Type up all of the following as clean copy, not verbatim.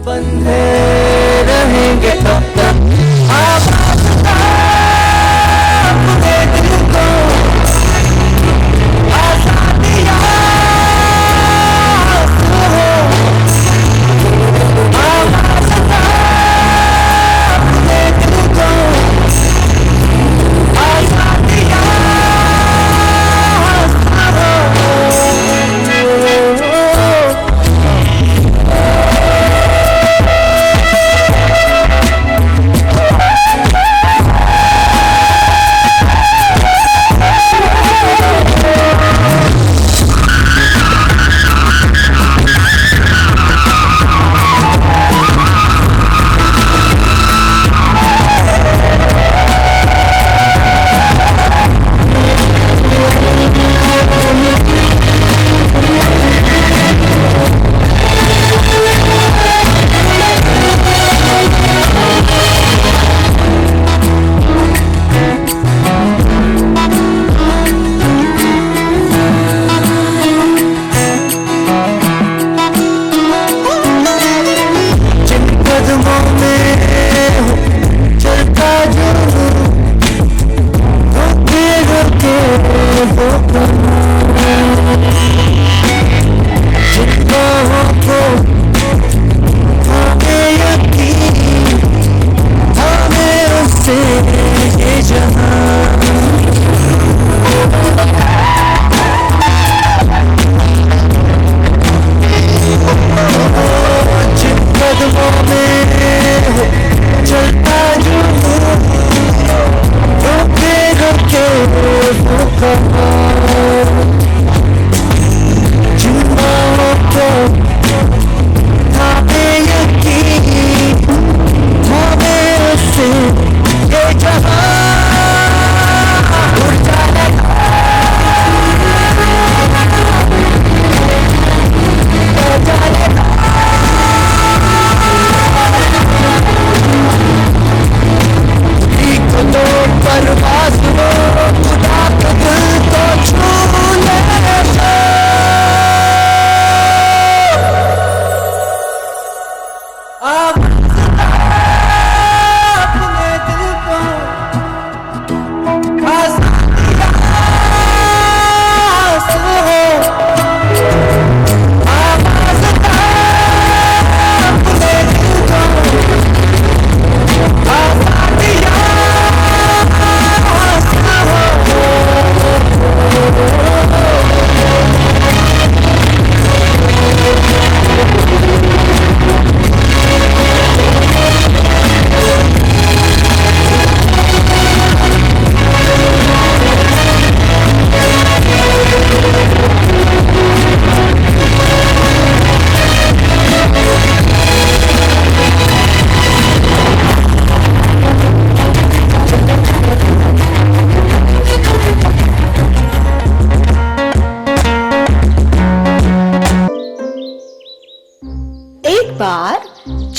बंधे रहेंगे तब तक आवाज़ अपने दिल को आज़ादियाँ हो आवाज़ अपने दिल को आज़ादियाँ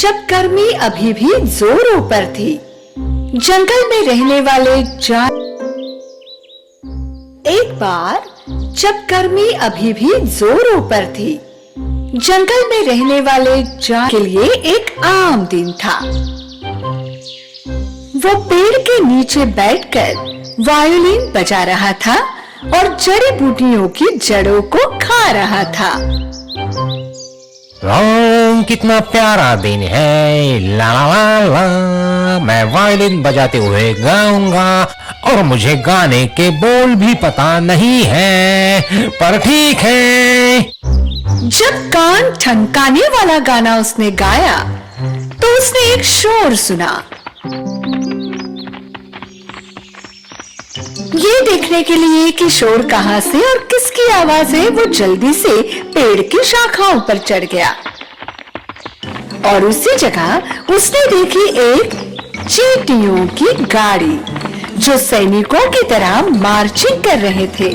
जब गर्मी अभी भी जोरों पर थी, जंगल में रहने वाले एक बार जब गर्मी अभी भी जोरों पर थी, जंगल में रहने वाले के लिए एक आम दिन था। वो पेड़ के नीचे बैठकर वायोलिन बजा रहा था और जड़ी बूटियों की जड़ों को खा रहा था। कितना प्यारा दिन है, ला ला ला ला, मैं वायलिन बजाते हुए गाऊंगा और मुझे गाने के बोल भी पता नहीं है, पर ठीक है। जब कान ठनकाने वाला गाना उसने गाया तो उसने एक शोर सुना। ये देखने के लिए कि शोर कहां से और किसकी आवाज है, वो जल्दी से पेड़ की शाखाओं पर चढ़ गया और उसी जगह उसने देखी एक चींटियों की गाड़ी जो सैनिकों की तरह मार्चिंग कर रहे थे।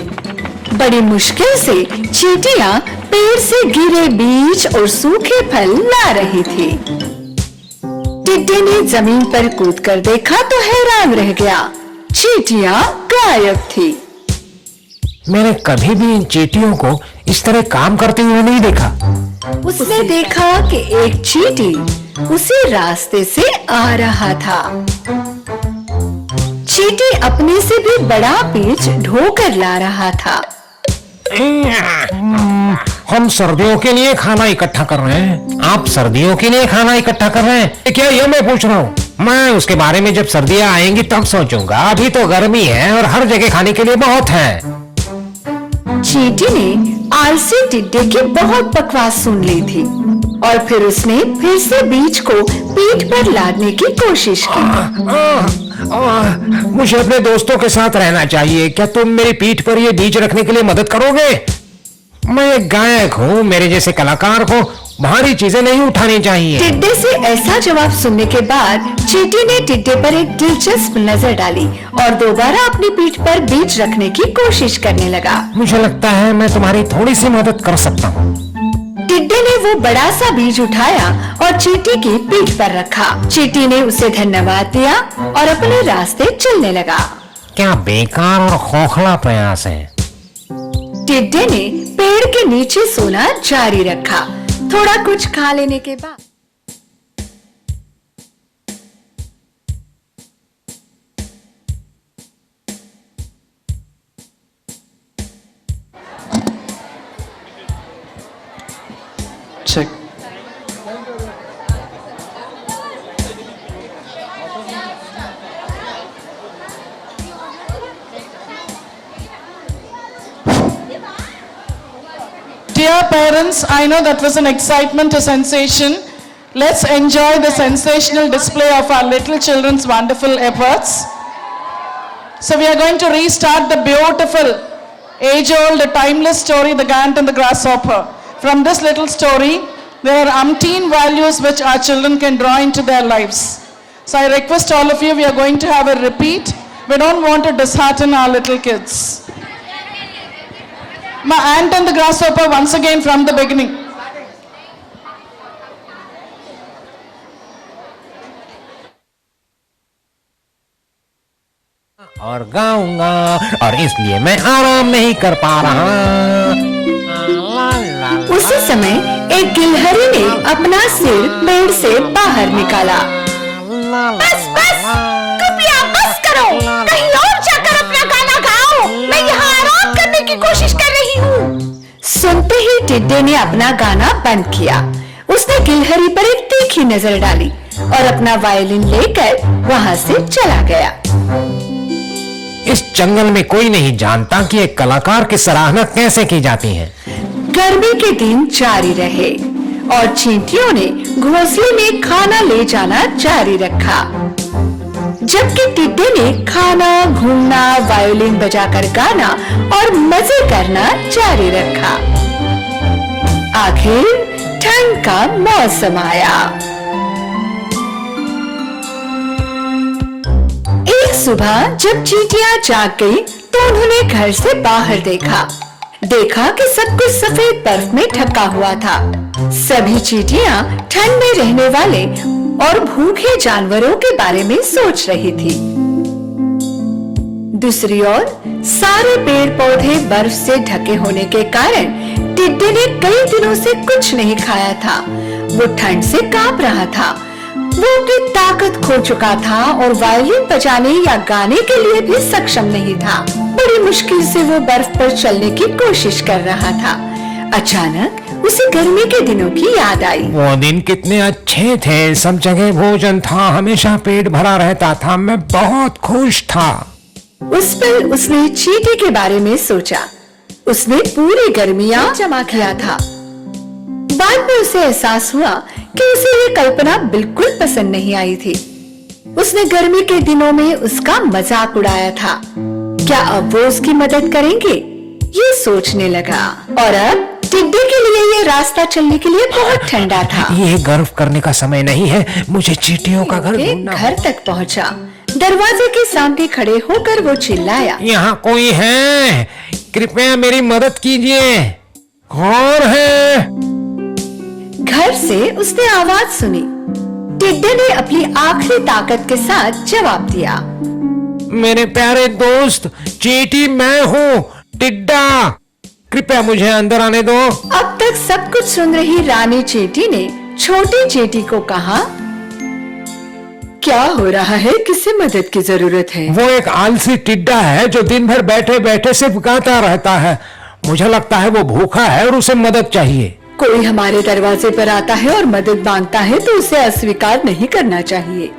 बड़ी मुश्किल से चींटियां पेड़ से गिरे बीज और सूखे फल ला रही थी। टिड्डी ने जमीन पर कूदकर देखा तो हैरान रह गया, चींटियां गायब थी। मैंने कभी भी इन चींटियों को इस तरह काम करते हुए नहीं देखा। उसने देखा कि एक चींटी उसी रास्ते से आ रहा था। चींटी अपने से भी बड़ा पेच ढोकर ला रहा था। हम सर्दियों के लिए खाना इकट्ठा कर रहे हैं। आप सर्दियों के लिए खाना इकट्ठा कर रहे हैं क्या? ये मैं पूछ रहा हूँ। मैं उसके बारे में जब सर्दियाँ आएंगी तब सोचूंगा। अभी तो गर्मी है और हर जगह खाने के लिए बहुत है। चींटी ने आलसी टिड्डे की बहुत बकवास सुन ली थी और फिर उसने फिर से बीज को पीठ पर लादने की कोशिश की। मुझे अपने दोस्तों के साथ रहना चाहिए। क्या तुम मेरी पीठ पर ये बीज रखने के लिए मदद करोगे? मैं एक गायक हूँ। मेरे जैसे कलाकार को भारी चीजें नहीं उठानी चाहिए। टिड्डे से ऐसा जवाब सुनने के बाद चींटी ने टिड्डे पर एक दिलचस्प नजर डाली और दोबारा अपनी पीठ पर बीज रखने की कोशिश करने लगा। मुझे लगता है मैं तुम्हारी थोड़ी सी मदद कर सकता हूँ। टिड्डे ने वो बड़ा सा बीज उठाया और चींटी की पीठ पर रखा। चींटी ने उसे धन्यवाद दिया और अपने रास्ते चलने लगा। क्या बेकार और खोखला प्रयास है। टिड्डे ने पेड़ के नीचे सोना जारी रखा। थोड़ा कुछ खा लेने के बाद Check. Dear parents, I know that was an excitement, a sensation. Let's enjoy the sensational display of our little children's wonderful efforts. So we are going to restart the beautiful, age-old, timeless story, The Ant and the Grasshopper. From this little story, there are umpteen values which our children can draw into their lives. So I request all of you, we are going to have a repeat. We don't want to dishearten our little kids. My Ant and the Grasshopper once again from the beginning. और गाऊंगा और इसलिए मैं आराम नहीं कर पा रहा। उसी समय एक गिलहरी ने अपना सिर पेड़ से बाहर निकाला। बस बस, कृपया बस करो। कहीं और जाकर अपना गाना गाओ। मैं यहाँ आराम करने की कोशिश कर रही हूँ। सुनते ही टिड्डे ने अपना गाना बंद किया। उसने गिलहरी पर एक तीखी नजर डाली और अपना वायलिन लेकर वहाँ से चला गया। इस जंगल में कोई नहीं जानता कि एक कलाकार की सराहना कैसे की जाती है। गर्मी के दिन जारी रहे और चींटियों ने घोंसले में खाना ले जाना जारी रखा, जबकि टिड्डे ने खाना, घूमना, वायोलिन बजाकर गाना और मजे करना जारी रखा। आखिर ठंड का मौसम आया। एक सुबह जब चींटियां जाग गई तो उन्होंने घर से बाहर देखा कि सब कुछ सफेद बर्फ में ढका हुआ था। सभी चींटियां ठंड में रहने वाले और भूखे जानवरों के बारे में सोच रही थी। दूसरी ओर सारे पेड़ पौधे बर्फ से ढके होने के कारण टिड्डे ने कई दिनों से कुछ नहीं खाया था। वो ठंड से कांप रहा था। वो अपनी ताकत खो चुका था और वायलिन बजाने या गाने के लिए भी सक्षम नहीं था। बड़ी मुश्किल से वो बर्फ पर चलने की कोशिश कर रहा था। अचानक उसे गर्मी के दिनों की याद आई। वो दिन कितने अच्छे थे। सब जगह भोजन था, हमेशा पेट भरा रहता था। मैं बहुत खुश था। उस पर उसने चींटी के बारे में सोचा। उसने पूरी गर्मियां जमा किया था। बाद में उसे एहसास हुआ कि उसे ये कल्पना बिल्कुल पसंद नहीं आई थी। उसने गर्मी के दिनों में उसका मजाक उड़ाया था। क्या अब वो उसकी मदद करेंगे? ये सोचने लगा। और अब टिड्डे के लिए ये रास्ता चलने के लिए बहुत ठंडा था। ये गर्व करने का समय नहीं है। मुझे चींटियों का घर ढूंढना है। घर तक पहुंचा। दरवाजे के सामने खड़े होकर वो चिल्लाया, यहाँ कोई है? कृपया मेरी मदद कीजिए। कौन है? घर से उसने आवाज सुनी। टिड्डे ने अपनी आखिरी ताकत के साथ जवाब दिया, मेरे प्यारे दोस्त चींटी मैं हूँ। टिड्डा, कृपया मुझे अंदर आने दो। अब तक सब कुछ सुन रही रानी चींटी ने छोटी चींटी को कहा, क्या हो रहा है, किससे मदद की जरूरत है? वो एक आलसी टिड्डा है जो दिन भर बैठे बैठे सिर्फ गाता रहता है। मुझे लगता है वो भूखा है और उसे मदद चाहिए। कोई हमारे दरवाजे पर आता है और मदद मांगता है तो उसे अस्वीकार नहीं करना चाहिए।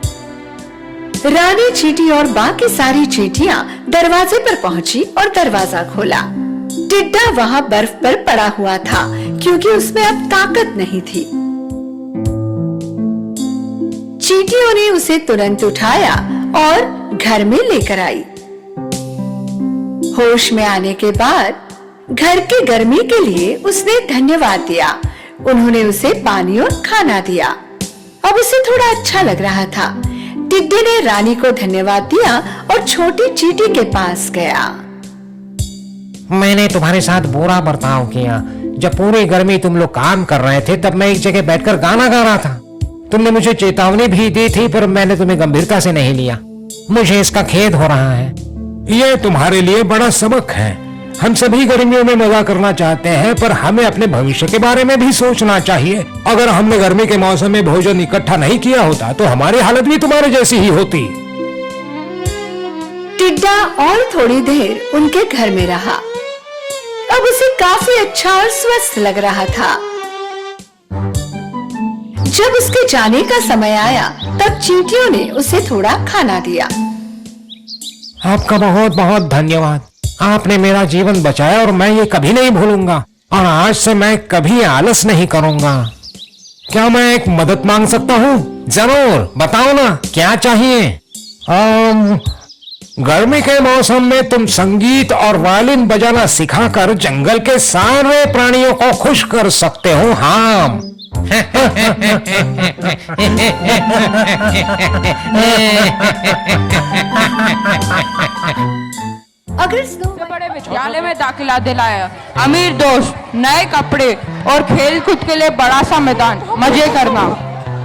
रानी चींटी और बाकी सारी चींटियां दरवाजे पर पहुंची और दरवाजा खोला। टिड्डा वहां बर्फ पर पड़ा हुआ था क्योंकि उसमें अब ताकत नहीं थी। चींटियों ने उसे तुरंत उठाया और घर में लेकर आई। होश में आने के बाद घर की गर्मी के लिए उसने धन्यवाद दिया। उन्होंने उसे पानी और खाना दिया। अब उसे थोड़ा अच्छा लग रहा था। टिड्डे ने रानी को धन्यवाद दिया और छोटी चींटी के पास गया। मैंने तुम्हारे साथ बुरा बर्ताव किया। जब पूरी गर्मी तुम लोग काम कर रहे थे तब मैं एक जगह बैठकर गाना गा रहा था। तुमने मुझे चेतावनी भी दी थी पर मैंने तुम्हें गंभीरता से नहीं लिया। मुझे इसका खेद हो रहा है। यह तुम्हारे लिए बड़ा सबक है। हम सभी गर्मियों में मजा करना चाहते हैं पर हमें अपने भविष्य के बारे में भी सोचना चाहिए। अगर हमने गर्मी के मौसम में भोजन इकट्ठा नहीं किया होता तो हमारी हालत भी तुम्हारे जैसी ही होती। टिड्डा और थोड़ी देर उनके घर में रहा। अब उसे काफी अच्छा और स्वस्थ लग रहा था। जब उसके जाने का समय आया तब चींटियों ने उसे थोड़ा खाना दिया। आपका बहुत बहुत धन्यवाद। आपने मेरा जीवन बचाया और मैं ये कभी नहीं भूलूंगा। और आज से मैं कभी आलस नहीं करूंगा। क्या मैं एक मदद मांग सकता हूँ? जरूर, बताओ ना क्या चाहिए। गर्मी के मौसम में तुम संगीत और वायलिन बजाना सिखाकर जंगल के सारे प्राणियों को खुश कर सकते हो। हाँ। अगर बड़े विद्यालय में दाखिला दिलाया, अमीर दोस्त, नए कपड़े और खेल कूद के लिए बड़ा सा मैदान, मजे करना।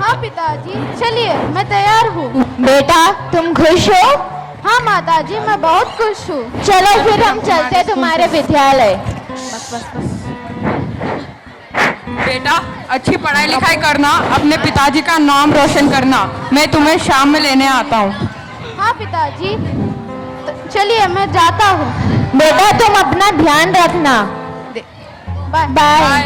हाँ पिताजी, चलिए मैं तैयार हूँ। बेटा तुम खुश हो? हाँ माताजी, मैं बहुत खुश हूँ। चलो फिर हम चलते हैं तुम्हारे विद्यालय। बेटा अच्छी पढ़ाई लिखाई करना, अपने पिताजी का नाम रोशन करना। मैं तुम्हें शाम में लेने आता हूँ। हाँ पिताजी, चलिए मैं जाता हूँ। बेटा तुम अपना ध्यान रखना। Bye bye.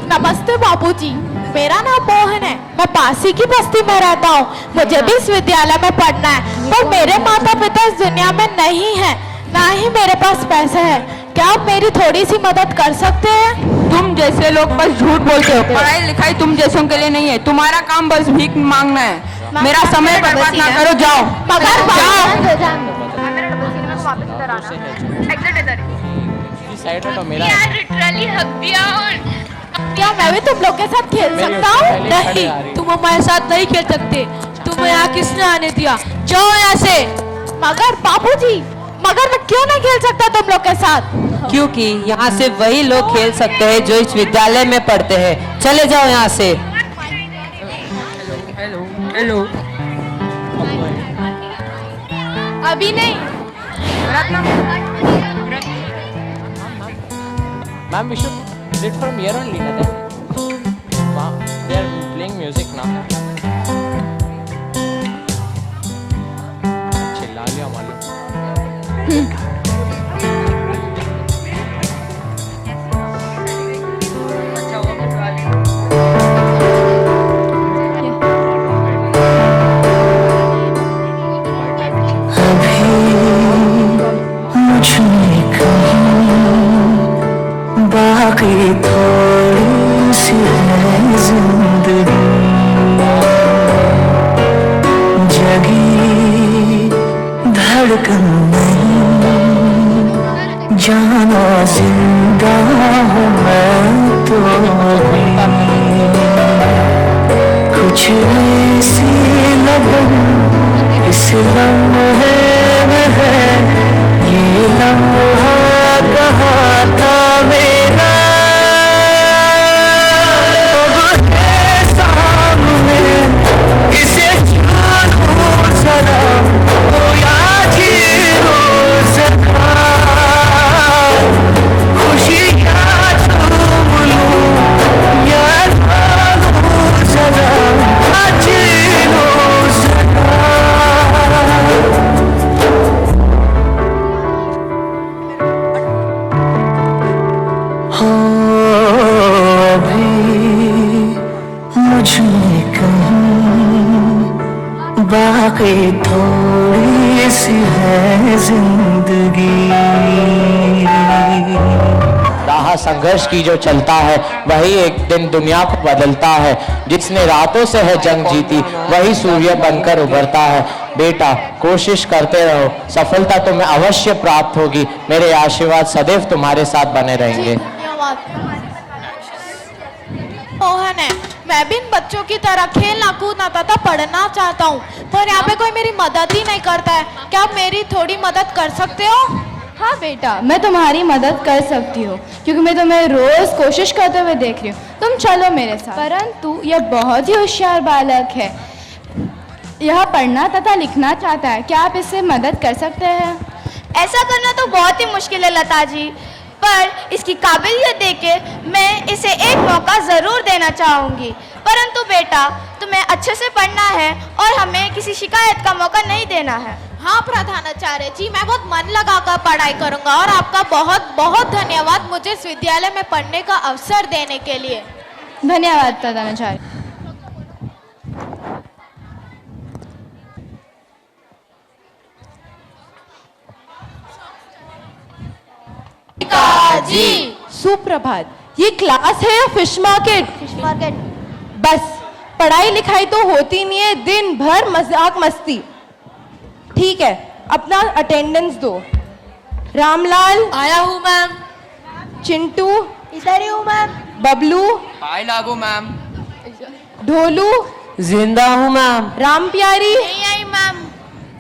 नमस्ते बाबूजी, मेरा नाम मोहन है। मैं पास ही की बस्ती में रहता हूँ। मुझे भी इस विद्यालय में पढ़ना है पर मेरे माता पिता इस दुनिया में नहीं है, ना ही मेरे पास पैसे है। क्या आप मेरी थोड़ी सी मदद कर सकते हैं? तुम जैसे लोग बस झूठ बोलते हो। पढ़ाई लिखाई तुम जैसों के लिए नहीं है। तुम्हारा काम बस भीख मांगना है। मेरा समय बर्बाद ना करो, जाओ। मगर क्या मैं भी तुम लोग के साथ खेल सकता हूँ? नहीं, तुम हमारे साथ नहीं खेल सकते। तुम्हें यहाँ किसने आने दिया? जाओ यहाँ से। मगर बाबूजी, मगर मैं क्यों नहीं खेल सकता तुम लोग के साथ? क्योंकि यहाँ से वही लोग खेल सकते हैं जो इस विद्यालय में पढ़ते हैं। चले जाओ यहाँ से। हेलो। अभी नहीं। Ma'am, we should sit from here only, na then. Wow, they are playing music now. चिल्ला लिया मालूम। बाकी थोड़ी सी है जिंदगी, जगी धड़कन नहीं, जाना जिंदा हूँ मैं तो भी। कुछ ऐसी लगन इस लम्हे में है, ये लम्हा कहाँ था मेरा, अब है सामने, इसे जानूं जरा, तो मुझ में कहीं बाकी थोड़ी सी है जिंदगी। राह संघर्ष की जो चलता है वही एक दिन दुनिया को बदलता है। जिसने रातों से है जंग जीती वही सूर्य बनकर उभरता है। बेटा कोशिश करते रहो, सफलता तुम्हें अवश्य प्राप्त होगी। मेरे आशीर्वाद सदैव तुम्हारे साथ बने रहेंगे। मोहन है, मैं भी इन बच्चों की तरह खेलना कूदना तथा पढ़ना चाहता हूँ, पर यहाँ पे कोई मेरी मदद ही नहीं करता है। क्या आप मेरी थोड़ी मदद कर सकते हो? हाँ बेटा, मैं तुम्हारी मदद कर सकती हूँ क्योंकि मैं तुम्हें रोज कोशिश करते हुए देख रही हूँ। तुम चलो मेरे साथ। परंतु यह बहुत ही होशियार बालक है, यह पढ़ना तथा लिखना चाहता है। क्या आप इससे मदद कर सकते हैं? ऐसा करना तो बहुत ही मुश्किल है लता जी, पर इसकी काबिलियत देके मैं इसे एक मौका ज़रूर देना चाहूँगी। परंतु बेटा तुम्हें अच्छे से पढ़ना है और हमें किसी शिकायत का मौका नहीं देना है। हाँ प्रधानाचार्य जी, मैं बहुत मन लगाकर पढ़ाई करूँगा और आपका बहुत बहुत धन्यवाद मुझे इस विद्यालय में पढ़ने का अवसर देने के लिए। धन्यवाद प्रधानाचार्य। जी सुप्रभात। ये क्लास है या फिश मार्केट? Fish market. बस पढ़ाई लिखाई तो होती नहीं है, दिन भर मजाक मस्ती। ठीक है, अपना अटेंडेंस दो। रामलाल आया हूँ मैम। चिंटू इधर ही हूँ मैम। बबलू हाय लागू मैम। ढोलू जिंदा हूँ मैम। राम प्यारी नहीं आई मैम।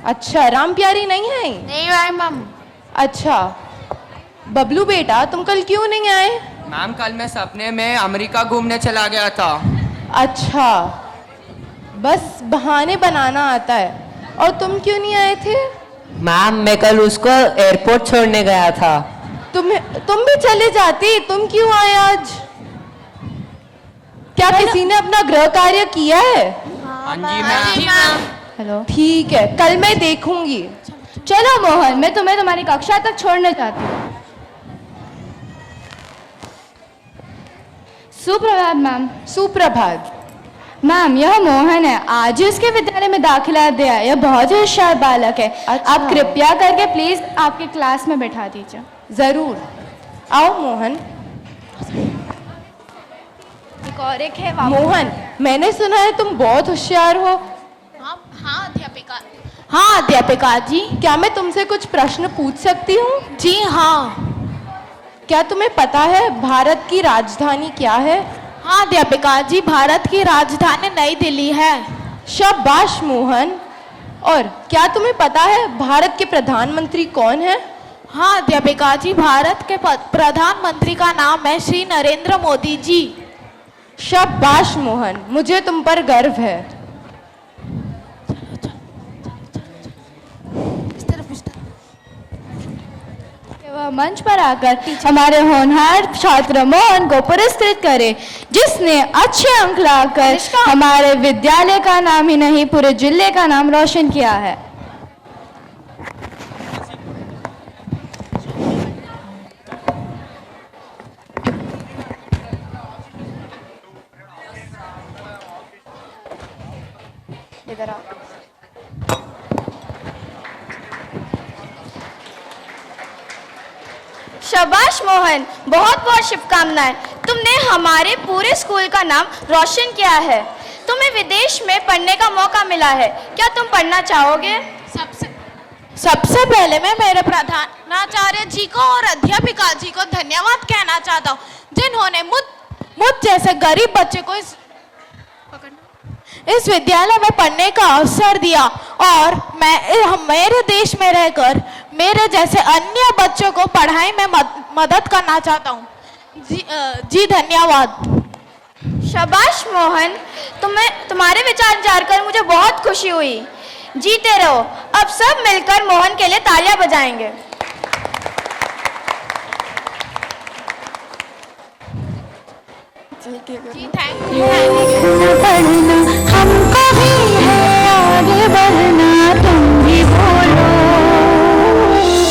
अच्छा, राम प्यारी नहीं है? नहीं आई मैम। अच्छा बबलू बेटा, तुम कल क्यों नहीं आए? मैम कल मैं सपने में अमेरिका घूमने चला गया था। अच्छा, बस बहाने बनाना आता है। और तुम क्यों नहीं आए थे? मैम मैं कल उसको एयरपोर्ट छोड़ने गया था। तुम भी चले जाती, तुम क्यों आए आज? क्या किसी ने अपना गृह कार्य किया है? हाँ जी मैम। हेलो, ठीक है, कल मैं देखूंगी। चलो मोहन, मैं तुम्हें तुम्हारी कक्षा तक छोड़ने जाती हूँ। सुप्रभात मैम। सुप्रभात मैम, यह मोहन है, आज ही उसके विद्यालय में दाखिला दिया। यह बहुत ही होशियार बालक है। अच्छा। आप कृपया करके प्लीज आपके क्लास में बैठा दीजिए। जरूर, आओ मोहन। और एक है मोहन, मैंने सुना है तुम बहुत होशियार हो। हाँ अध्यापिका। हाँ अध्यापिका जी। क्या मैं तुमसे कुछ प्रश्न पूछ सकती हूँ? जी हाँ। क्या तुम्हें पता है भारत की राजधानी क्या है? हाँ अध्यापिका जी, भारत की राजधानी नई दिल्ली है। शाबाश मोहन। और क्या तुम्हें पता है भारत के प्रधानमंत्री कौन है? हाँ अध्यापिका जी, भारत के प्रधानमंत्री का नाम है श्री नरेंद्र मोदी जी। शाबाश मोहन, मुझे तुम पर गर्व है। वह मंच पर आकर हमारे होनहार छात्र मोहन को पुरस्कृत करे, जिसने अच्छे अंक लाकर हमारे विद्यालय का नाम ही नहीं पूरे जिले का नाम रोशन किया है। इधर आओ। शाबाश मोहन, बहुत बहुत शुभकामनाएं। तुमने हमारे पूरे स्कूल का नाम रोशन किया है। तुम्हें विदेश में पढ़ने का मौका मिला है, क्या तुम पढ़ना चाहोगे? सबसे पहले मैं मेरे प्रधानाचार्य जी को और अध्यापिका जी को धन्यवाद कहना चाहता हूँ, जिन्होंने मुझ जैसे गरीब बच्चे को इस विद्यालय में पढ़ने का अवसर दिया और मैं मेरे देश में रहकर मेरे जैसे अन्य बच्चों को पढ़ाई में मदद करना चाहता हूँ। जी धन्यवाद। शाबाश मोहन, तुम्हारे विचार जानकर मुझे बहुत खुशी हुई। जीते रहो। अब सब मिलकर मोहन के लिए तालियां बजाएंगे। जी थैंक यू। पढ़ना हमको भी है, आगे बढ़ना तुम भी बोलो।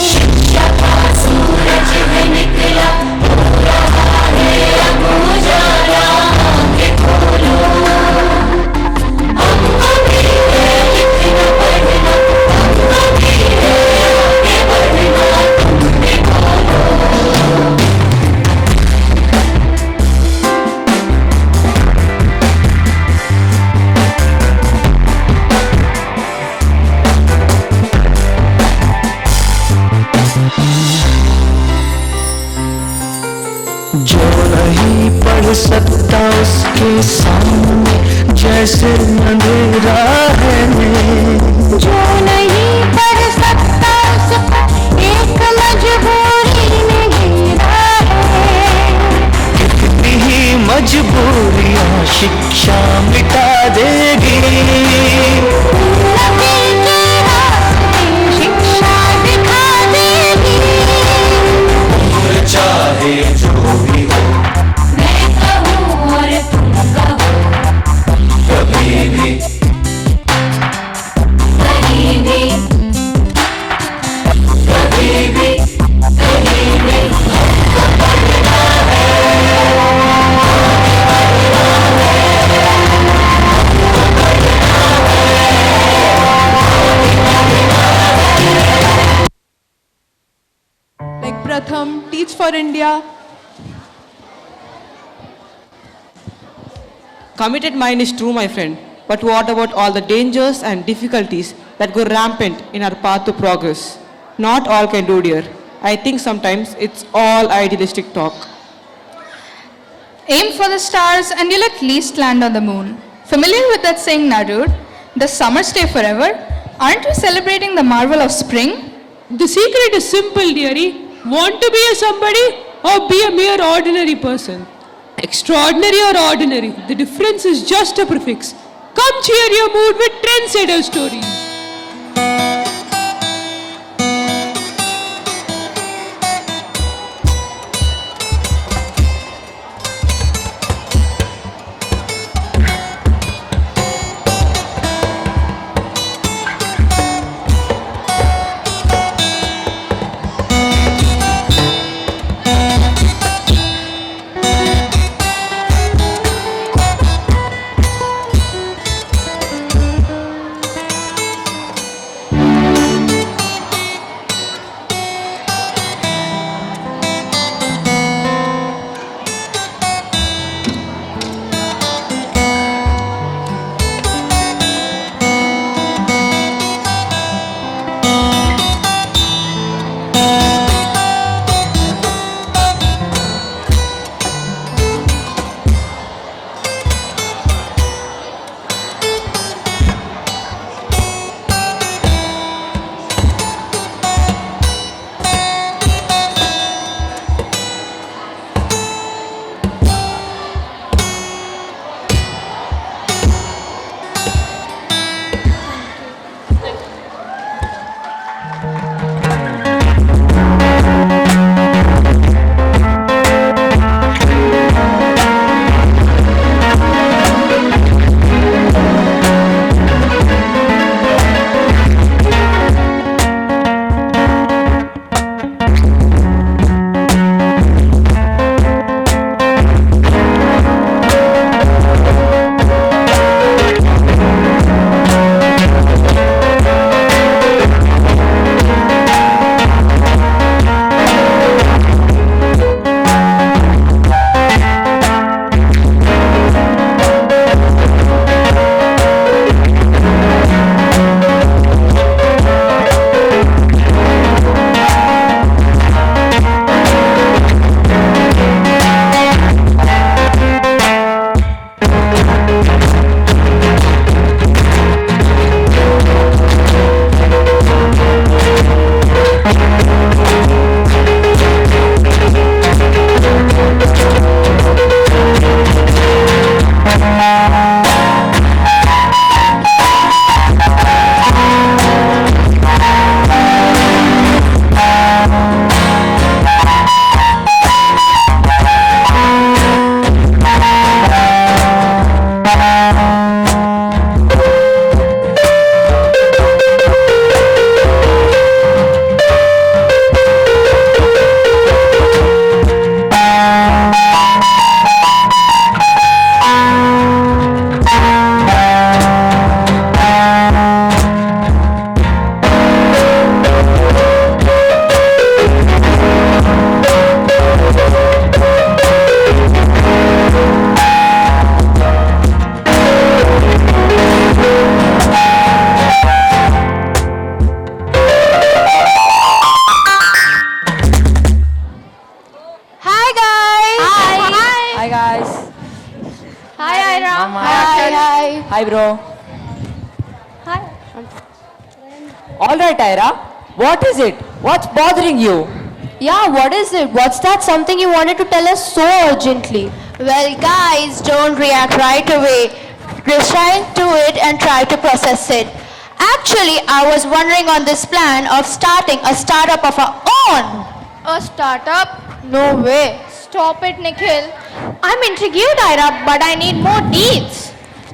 शिक्षा का सूरज है निकला, हो रहा है अब उजाला, आंखें खोलो। पर सत्ता उसके सामने जैसे अंधेरा है। जो नहीं कर सकता उसको एक मजबूरी ने घेरा है। कितनी ही मजबूरियां शिक्षा मिटा देगी, शिक्षा दिखा देगी। चाहे जो भी हो, मैं कहूँ और तुम कहो, कभी भी कहीं भी कभी भी कहीं भी Like Pratham, Teach for India. Committed mind is true, my friend. But what about all the dangers and difficulties that go rampant in our path to progress? Not all can do, dear. I think sometimes it's all idealistic talk. Aim for the stars and you'll at least land on the moon. Familiar with that saying, Narud? Does summer stay forever? Aren't we celebrating the marvel of spring? The secret is simple, dearie. Want to be a somebody or be a mere ordinary person? Extraordinary or ordinary, the difference is just a prefix. Come cheer your mood with trendsetter stories. Hi, Ira. Hi. Hi, bro. Hi. All right, Ira. What is it? What's bothering you? Yeah, what is it? What's that something you wanted to tell us so urgently? Well, guys, don't react right away. Listen to it and try to process it. Actually, I was wondering on this plan of starting a startup of our own. A startup? No way. Stop it, Nikhil. I'm intrigued, Ira, but I need more deeds.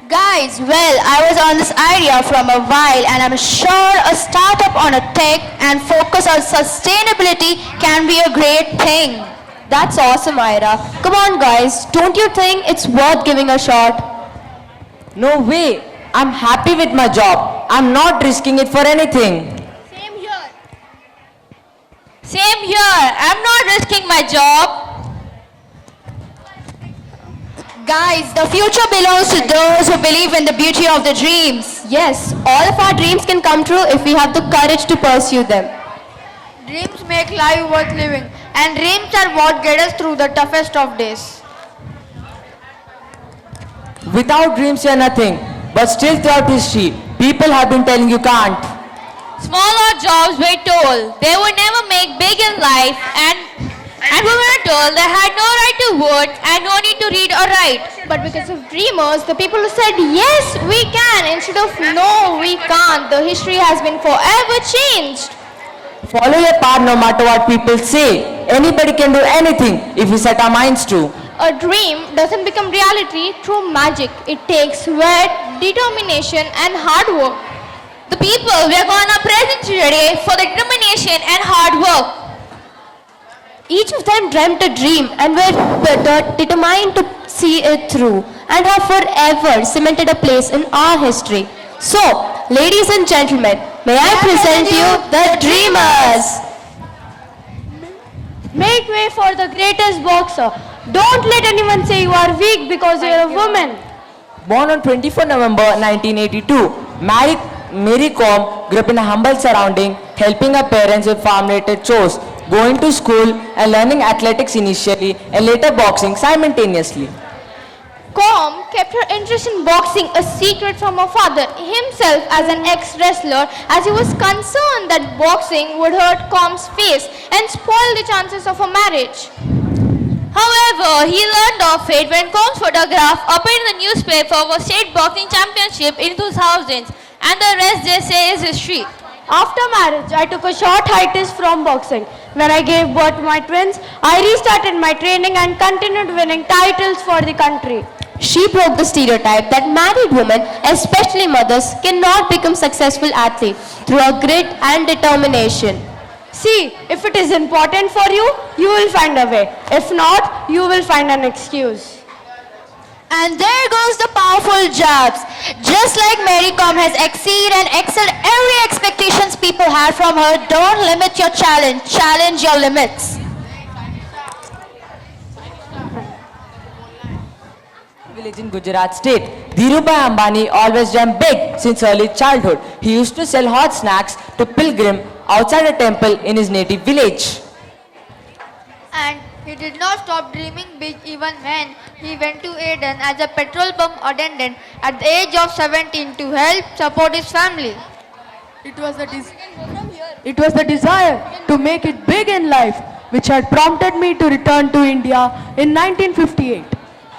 Guys, well, I was on this idea from a while and I'm sure a startup on a tech and focus on sustainability can be a great thing. That's awesome, Ira. Come on, guys. Don't you think it's worth giving a shot? No way. I'm happy with my job. I'm not risking it for anything. Same here. Same here. I'm not risking my job. Guys, the future belongs to those who believe in the beauty of the dreams. Yes, all of our dreams can come true if we have the courage to pursue them. Dreams make life worth living, and dreams are what get us through the toughest of days. Without dreams, you're nothing. But still, throughout history, people have been telling you can't. Smaller jobs were told they would never make big in life, and we were told they had no right to vote and no need to read or write. But because of dreamers, the people who said yes, we can instead of no, we can't, the history has been forever changed. Follow your path no matter what people say. Anybody can do anything if we set our minds to. A dream doesn't become reality through magic. It takes sweat, determination, and hard work. The people we are gonna present today for the determination and hard work. Each of them dreamt a dream and were determined to see it through and have forever cemented a place in our history. So, ladies and gentlemen, may I present you the Dreamers. Make way for the greatest boxer. Don't let anyone say you are weak because you are a woman. Born on 24 November 1982, Mary Kom grew up in a humble surrounding, helping her parents with farm-related chores, going to school and learning athletics initially and later boxing simultaneously. Com kept her interest in boxing a secret from her father, himself as an ex-wrestler, as he was concerned that boxing would hurt Com's face and spoil the chances of a marriage. However, he learned of it when Com's photograph appeared in the newspaper for State Boxing Championship in 2000s, and the rest they say is history. After marriage, I took a short hiatus from boxing. When I gave birth to my twins, I restarted my training and continued winning titles for the country. She broke the stereotype that married women, especially mothers, cannot become successful athletes through a grit and determination. See, if it is important for you, you will find a way. If not, you will find an excuse. And there goes the powerful jabs. Just like Mary Kom has exceeded and excelled every expectations people had from her, don't limit your challenge. Challenge your limits. Village in Gujarat state. Dhirubhai Ambani always dreamt big since early childhood. He used to sell hot snacks to pilgrim outside a temple in his native village. And he did not stop dreaming big even when he went to Aden as a petrol pump attendant at the age of 17 to help support his family. It was the desire to make it big in life which had prompted me to return to India in 1958.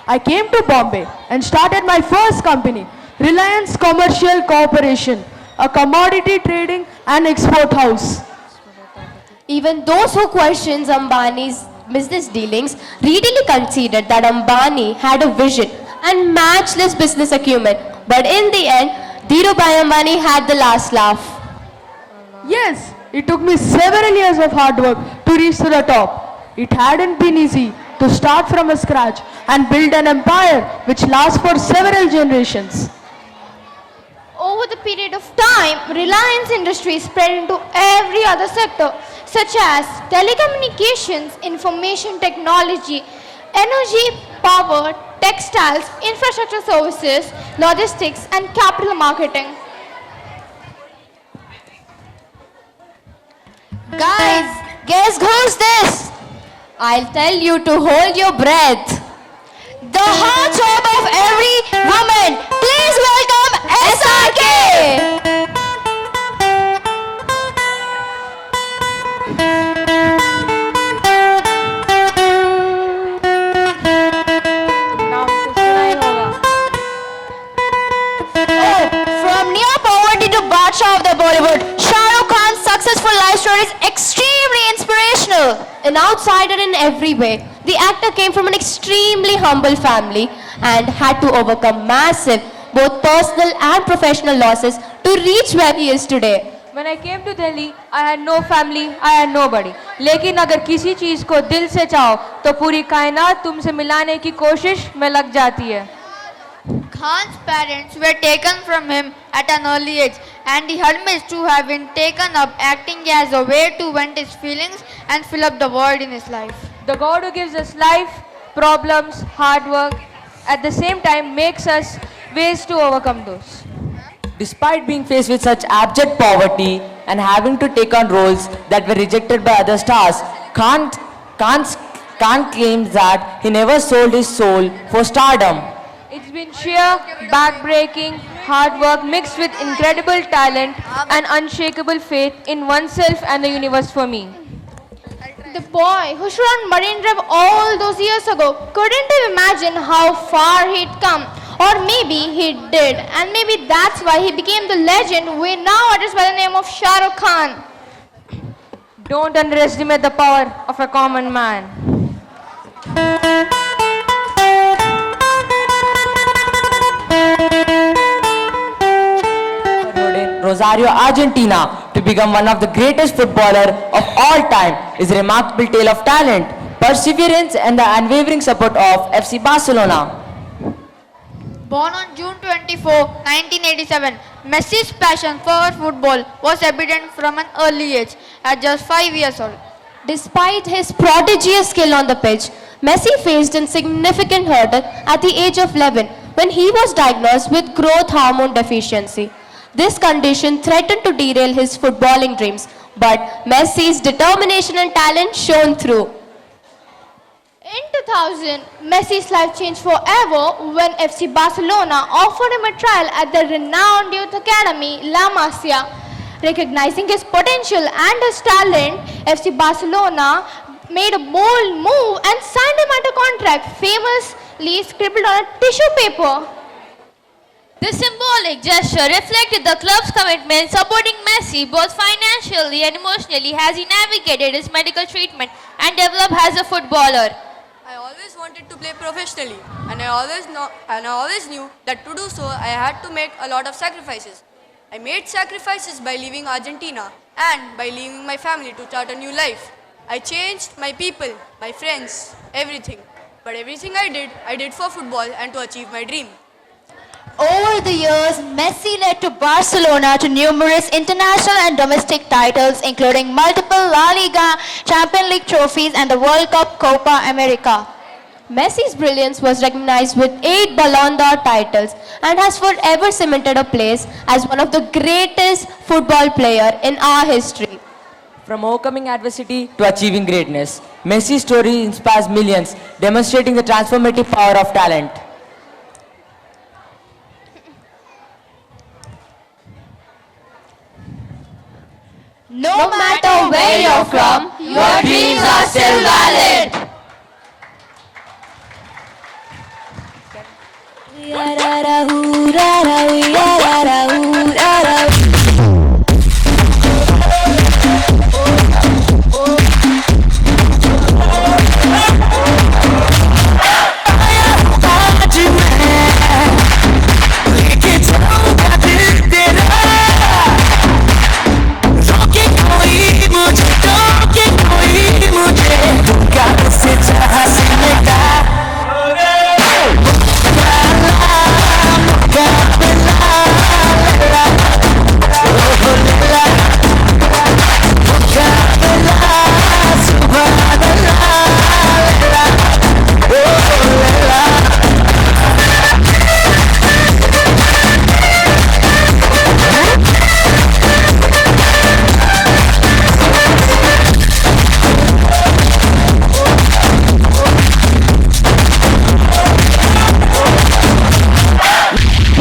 I came to Bombay and started my first company, Reliance Commercial Corporation, a commodity trading and export house. Even those who questioned Ambani's business dealings readily conceded that Ambani had a vision and matchless business acumen. But in the end, Dhirubhai Ambani had the last laugh. Yes, it took me several years of hard work to reach to the top. It hadn't been easy to start from a scratch and build an empire which lasts for several generations. Over the period of time, Reliance Industries spread into every other sector, such as telecommunications, information technology, energy, power, textiles, infrastructure services, logistics, and capital marketing. Guys, guess who's this? I'll tell you to hold your breath. The heart of every is extremely inspirational. An outsider in every way, the actor came from an extremely humble family and had to overcome massive, both personal and professional losses to reach where he is today. When I came to Delhi, I had no family, I had nobody. लेकिन अगर किसी चीज़ को दिल से चाहो, तो पूरी कायनात तुमसे मिलाने की कोशिश में लग जाती है. Khan's parents were taken from him at an early age, and he admits to having taken up acting as a way to vent his feelings and fill up the void in his life. The God who gives us life, problems, hard work, at the same time makes us ways to overcome those. Despite being faced with such abject poverty and having to take on roles that were rejected by other stars, Khan claims that he never sold his soul for stardom. It's been sheer, backbreaking, hard work mixed with incredible talent and unshakable faith in oneself and the universe for me. The boy who stood on Marine Drive all those years ago couldn't have imagined how far he'd come. Or maybe he did, and maybe that's why he became the legend we now address by the name of Shah Rukh Khan. Don't underestimate the power of a common man. Rosario, Argentina, to become one of the greatest footballer of all time is a remarkable tale of talent, perseverance and the unwavering support of FC Barcelona. Born on June 24, 1987, Messi's passion for football was evident from an early age, at just 5 years old. Despite his prodigious skill on the pitch, Messi faced a significant hurdle at the age of 11 when he was diagnosed with growth hormone deficiency. This condition threatened to derail his footballing dreams, but Messi's determination and talent shone through. In 2000, Messi's life changed forever when FC Barcelona offered him a trial at the renowned youth academy La Masia. Recognizing his potential and his talent, FC Barcelona made a bold move and signed him under contract, famously scribbled on a tissue paper. This symbolic gesture reflected the club's commitment supporting Messi both financially and emotionally as he navigated his medical treatment and developed as a footballer. I always wanted to play professionally, and I always knew that to do so I had to make a lot of sacrifices. I made sacrifices by leaving Argentina and by leaving my family to start a new life. I changed my people, my friends, everything. But everything I did for football and to achieve my dream. Over the years, Messi led to Barcelona to numerous international and domestic titles, including multiple La Liga, Champions League trophies, and the World Cup Copa America. Messi's brilliance was recognized with 8 Ballon d'Or titles and has forever cemented a place as one of the greatest football players in our history. From overcoming adversity to achieving greatness, Messi's story inspires millions, demonstrating the transformative power of talent. No matter where you're from, your dreams are still valid.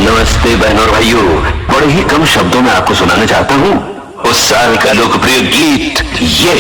नमस्ते बहनों और भाइयों, बड़े ही कम शब्दों में आपको सुनाना चाहता हूँ उस साल का लोकप्रिय गीत ये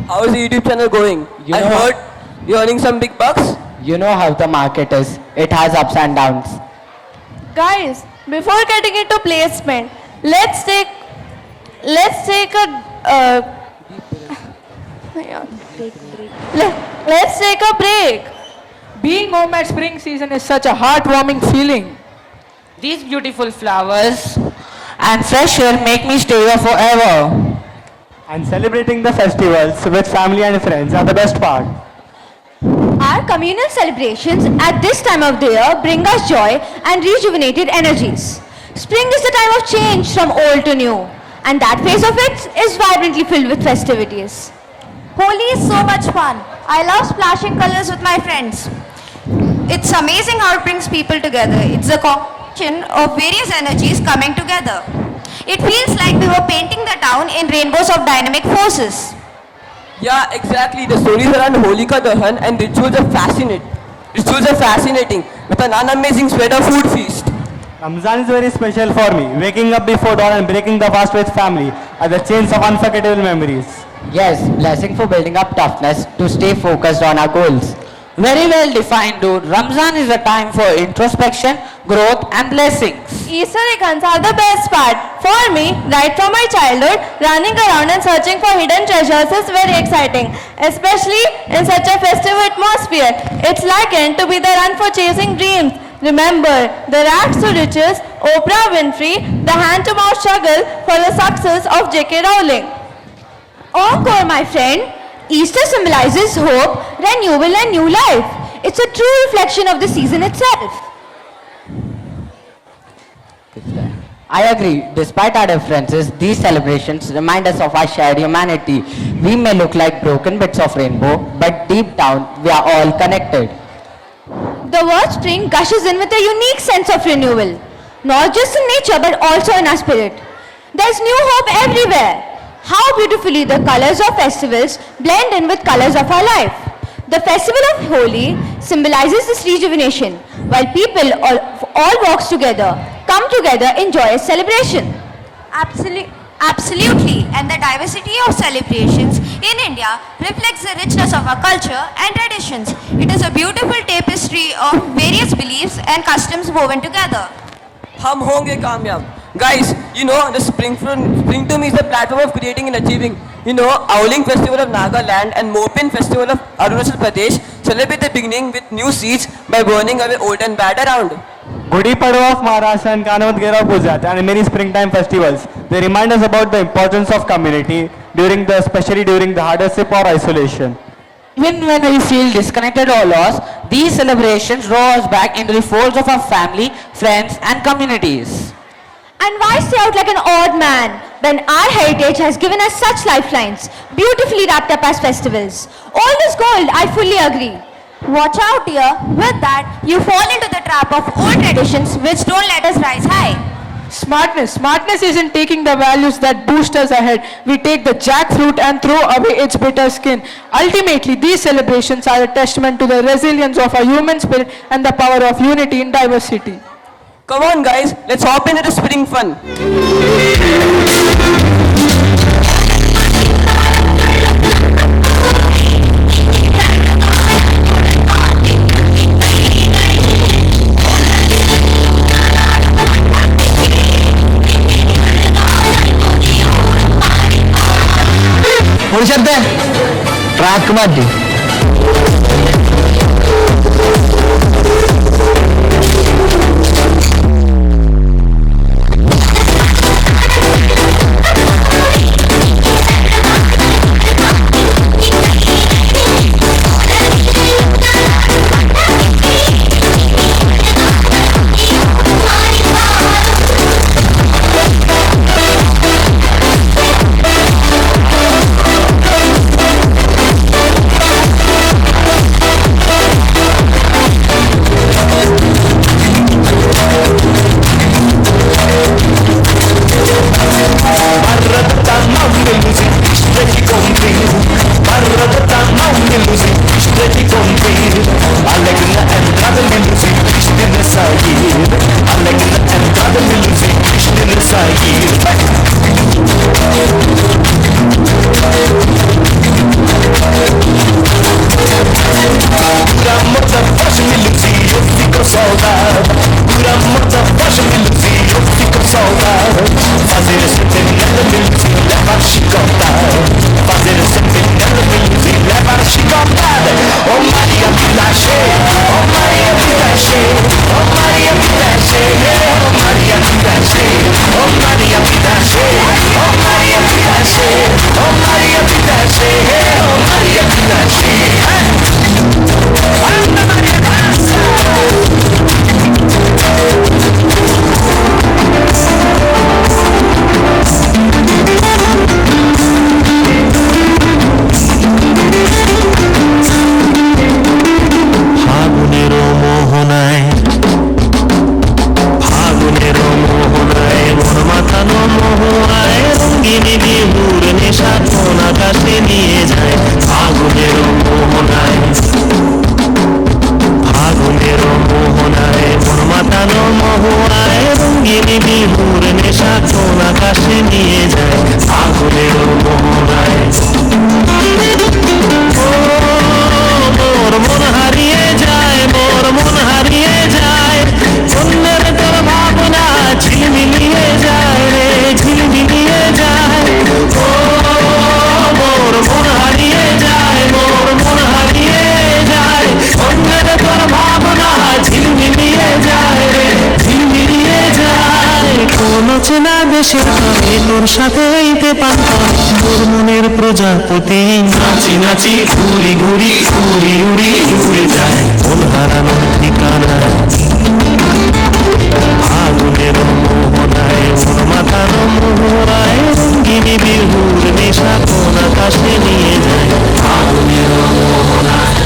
How is the YouTube channel going? I heard you're earning some big bucks. You know how the market is. It has ups and downs. Guys, before getting into placement, let's take a break. Being home at spring season is such a heartwarming feeling. These beautiful flowers and fresh air make me stay here forever. And celebrating the festivals with family and friends are the best part. Our communal celebrations at this time of the year bring us joy and rejuvenated energies. Spring is the time of change from old to new, and that phase of it is vibrantly filled with festivities. Holi is so much fun. I love splashing colors with my friends. It's amazing how it brings people together. It's a combination of various energies coming together. It feels like we were painting the town in rainbows of dynamic forces. Yeah, exactly. The stories around Holika Dahan and rituals are fascinating with an unamazing spread of food feast. Ramzan is very special for me. Waking up before dawn and breaking the fast with family are the chains of unforgettable memories. Yes, blessing for building up toughness to stay focused on our goals. Very well defined, dude. Ramzan is a time for introspection, growth and blessings. Easter eggs are the best part. For me, right from my childhood, running around and searching for hidden treasures is very exciting, especially in such a festive atmosphere. It's likened to be the run for chasing dreams. Remember, the rags to riches, Oprah Winfrey, the hand-to-mouth struggle for the success of J.K. Rowling. Encore, my friend. Easter symbolizes hope, renewal and new life. It's a true reflection of the season itself. I agree. Despite our differences, these celebrations remind us of our shared humanity. We may look like broken bits of rainbow, but deep down, we are all connected. The word spring gushes in with a unique sense of renewal, not just in nature but also in our spirit. There's new hope everywhere. How beautifully the colors of festivals blend in with colors of our life. The festival of Holi symbolizes this rejuvenation, while people all walks together, come together in joyous celebration. Absolutely. And the diversity of celebrations in India reflects the richness of our culture and traditions. It is a beautiful tapestry of various beliefs and customs woven together. हम होंगे कामयाब. Guys, you know, the spring to me is the platform of creating and achieving. You know, Owling Festival of Nagaland and Mopin Festival of Arunachal Pradesh celebrate the beginning with new seeds by burning away old and bad around. Gudi Padwa of Maharashtra and Kanavat Gera Puja and many springtime festivals. They remind us about the importance of community, especially during the hardship or isolation. Even when we feel disconnected or lost, these celebrations draw us back into the folds of our family, friends and communities. And why stay out like an odd man when our heritage has given us such lifelines, beautifully wrapped up as festivals? Old is gold, I fully agree. Watch out, dear. With that, you fall into the trap of old traditions which don't let us rise high. Smartness isn't taking the values that boost us ahead. We take the jackfruit and throw away its bitter skin. Ultimately, these celebrations are a testament to the resilience of our human spirit and the power of unity in diversity. Come on guys, let's hop into the spring fun. Track मत দেশের তরে তোর সাথে আইতে পারতাম তোর মনের প্রজাপতি নাচি নাচি ঘুরি ঘুরি উড়ি উড়ি উড়ে যায় মন হারানোর ঠিকানা আগুনের মোহনায় ওর মাথার মোহরায় রঙ্গিনী বিহুর নেশা কোন আকাশে নিয়ে যায় আগুনের মোহনায়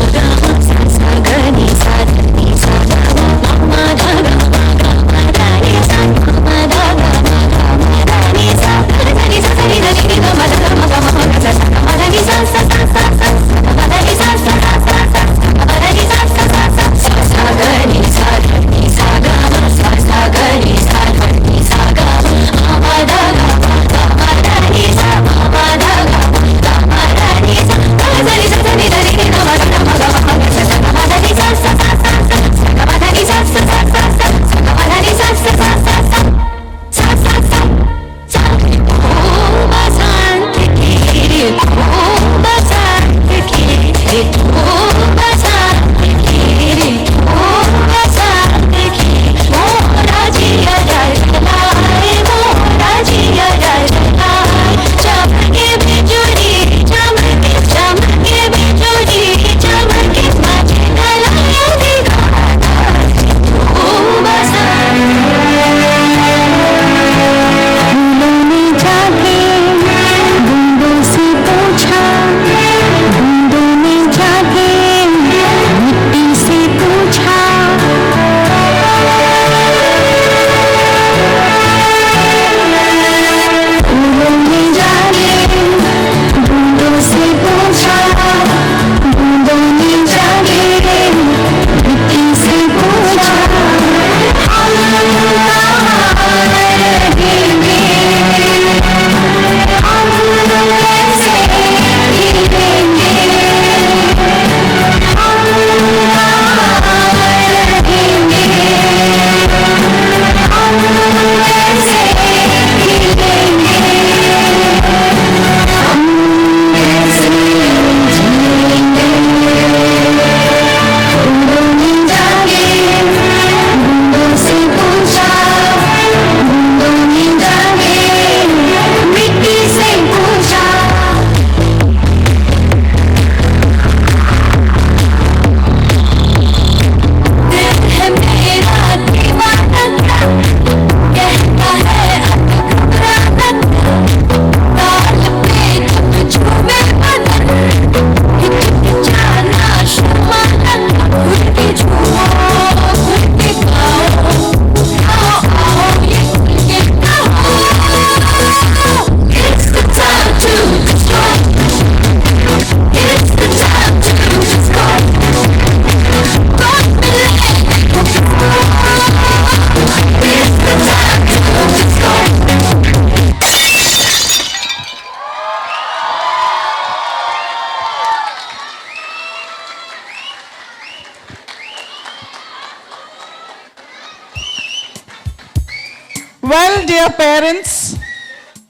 Well, dear parents,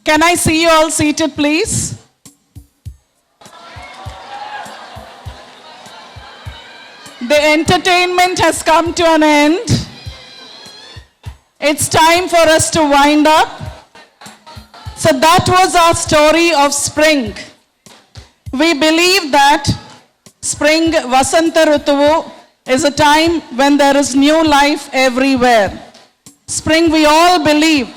can I see you all seated, please? The entertainment has come to an end. It's time for us to wind up. So that was our story of spring. We believe that spring, Vasanta Rutuvu, is a time when there is new life everywhere. Spring, we all believe,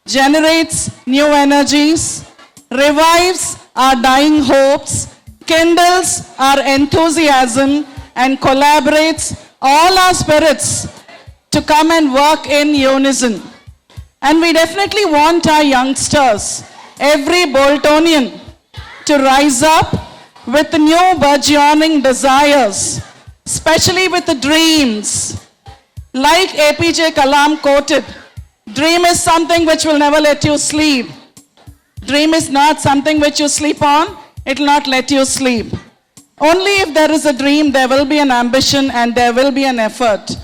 generates new energies, revives our dying hopes, kindles our enthusiasm, and collaborates all our spirits to come and work in unison. And we definitely want our youngsters, every Boltonian, to rise up with new burgeoning desires, especially with the dreams. Like APJ Kalam quoted, dream is something which will never let you sleep. Dream is not something which you sleep on, it will not let you sleep. Only if there is a dream, there will be an ambition and there will be an effort.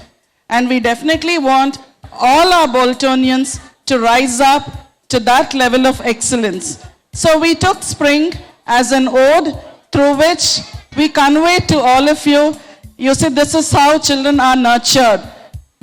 And we definitely want all our Boltonians to rise up to that level of excellence. So we took spring as an ode through which we convey to all of you, you see, this is how children are nurtured.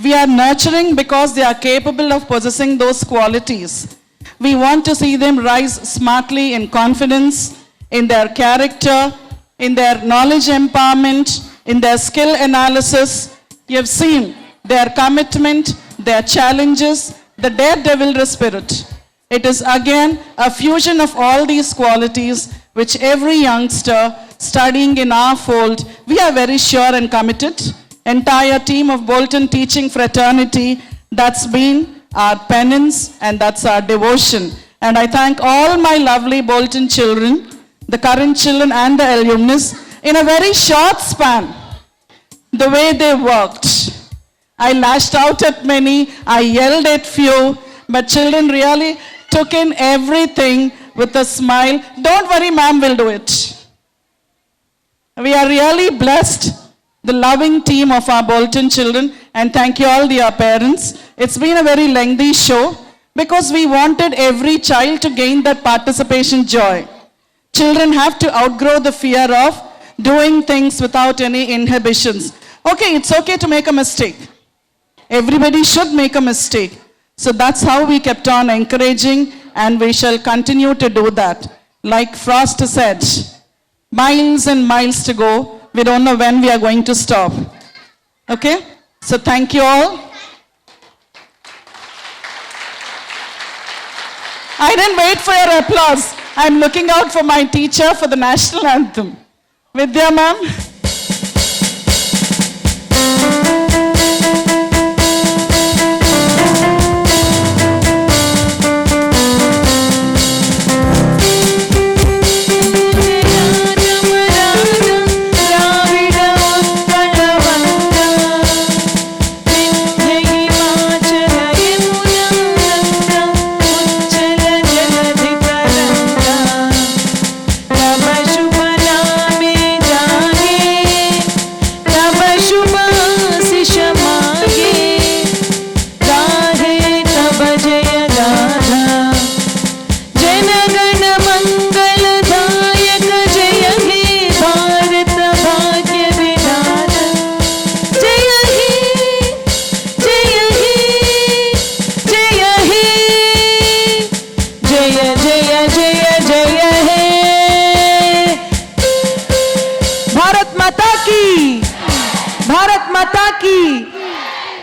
We are nurturing because they are capable of possessing those qualities. We want to see them rise smartly in confidence, in their character, in their knowledge empowerment, in their skill analysis. You have seen their commitment, their challenges, the daredevil spirit. It is again a fusion of all these qualities which every youngster studying in our fold, we are very sure and committed. Entire team of Bolton teaching fraternity, that's been our penance and that's our devotion. And I thank all my lovely Bolton children, the current children and the alumnus, in a very short span, the way they worked. I lashed out at many, I yelled at few, but children really took in everything with a smile. Don't worry, ma'am, we'll do it. We are really blessed, the loving team of our Bolton children, and thank you all dear parents. It's been a very lengthy show because we wanted every child to gain that participation joy. Children have to outgrow the fear of doing things without any inhibitions. Okay, it's okay to make a mistake. Everybody should make a mistake. So that's how we kept on encouraging, and we shall continue to do that. Like Frost said, miles and miles to go. We don't know when we are going to stop. Okay? So thank you all. I didn't wait for your applause. I'm looking out for my teacher for the national anthem. Vidya ma'am.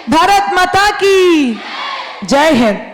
Bharat माता की जय हिंद।